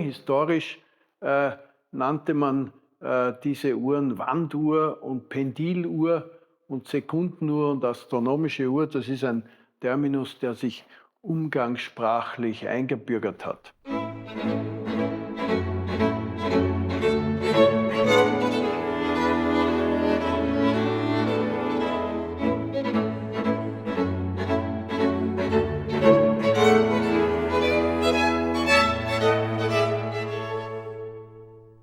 Historisch nannte man diese Uhren Wanduhr und Pendiluhr und Sekundenuhr und astronomische Uhr. Das ist ein Terminus, der sich umgangssprachlich eingebürgert hat.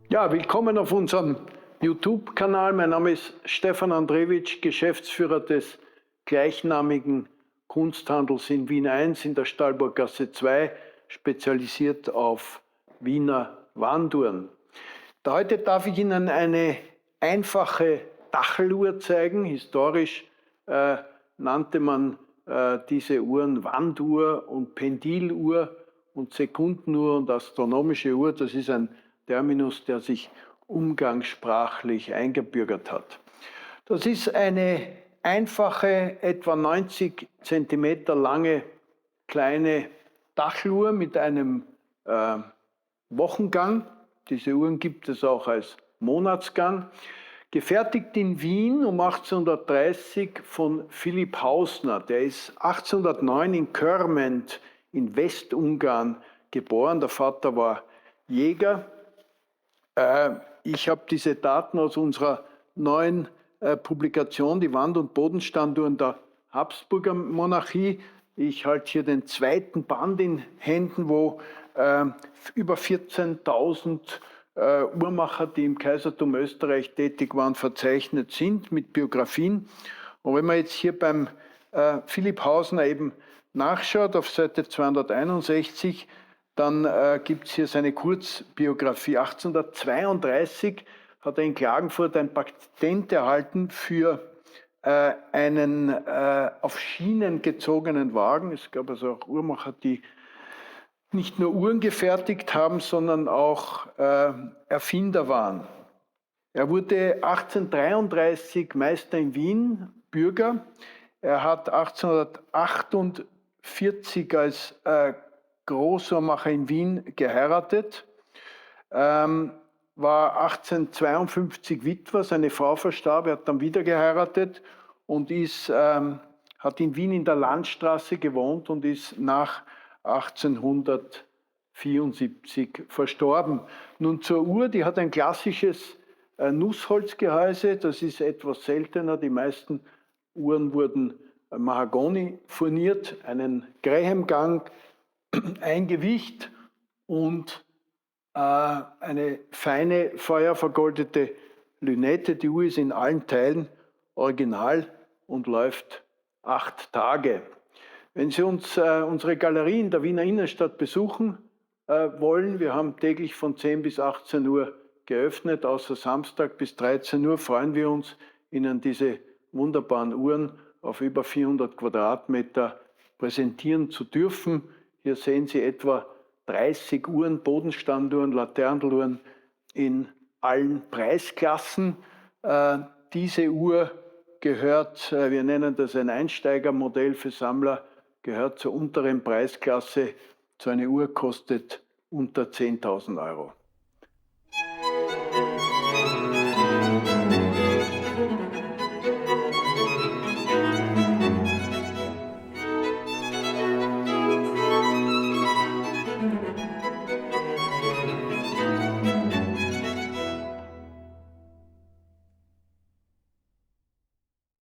Ja, willkommen auf unserem YouTube-Kanal. Mein Name ist Stefan Andrewitsch, Geschäftsführer des gleichnamigen Kunsthandels in Wien 1 in der Stallburggasse 2, spezialisiert auf Wiener Wanduhren. Heute darf ich Ihnen eine einfache Tacheluhr zeigen. Historisch nannte man diese Uhren Wanduhr und Pendiluhr und Sekundenuhr und astronomische Uhr. Das ist ein Terminus, der sich umgangssprachlich eingebürgert hat. Das ist eine einfache, etwa 90 cm lange kleine Tacheluhr mit einem Wochengang. Diese Uhren gibt es auch als Monatsgang. Gefertigt in Wien um 1830 von Philipp Hausner. Der ist 1809 in Körment in Westungarn geboren. Der Vater war Jäger. Ich habe diese Daten aus unserer neuen Publikation, die Wand- und Bodenstanduhren der Habsburger Monarchie. Ich halte hier den zweiten Band in Händen, wo über 14.000 Uhrmacher, die im Kaisertum Österreich tätig waren, verzeichnet sind mit Biografien. Und wenn man jetzt hier beim Philipp Hausner eben nachschaut, auf Seite 261, dann gibt es hier seine Kurzbiografie. 1832 hat er in Klagenfurt ein Patent erhalten für einen auf Schienen gezogenen Wagen. Es gab also auch Uhrmacher, die nicht nur Uhren gefertigt haben, sondern auch Erfinder waren. Er wurde 1833 Meister in Wien, Bürger. Er hat 1848 als Großuhrmacher in Wien geheiratet, war 1852 Witwer, seine Frau verstarb, er hat dann wieder geheiratet und hat in Wien in der Landstraße gewohnt und ist nach 1874 verstorben. Nun zur Uhr, die hat ein klassisches Nussholzgehäuse, das ist etwas seltener, die meisten Uhren wurden Mahagoni furniert, einen Graham-Gang, ein Gewicht und eine feine feuervergoldete Lünette. Die Uhr ist in allen Teilen original und läuft 8 Tage. Wenn Sie uns unsere Galerie in der Wiener Innenstadt besuchen wollen, wir haben täglich von 10 bis 18 Uhr geöffnet, außer Samstag bis 13 Uhr, freuen wir uns, Ihnen diese wunderbaren Uhren auf über 400 Quadratmeter präsentieren zu dürfen. Hier sehen Sie etwa 30 Uhren, Bodenstanduhren, Laternenuhren in allen Preisklassen. Diese Uhr gehört, wir nennen das ein Einsteigermodell für Sammler, gehört zur unteren Preisklasse. So eine Uhr kostet unter 10.000 Euro.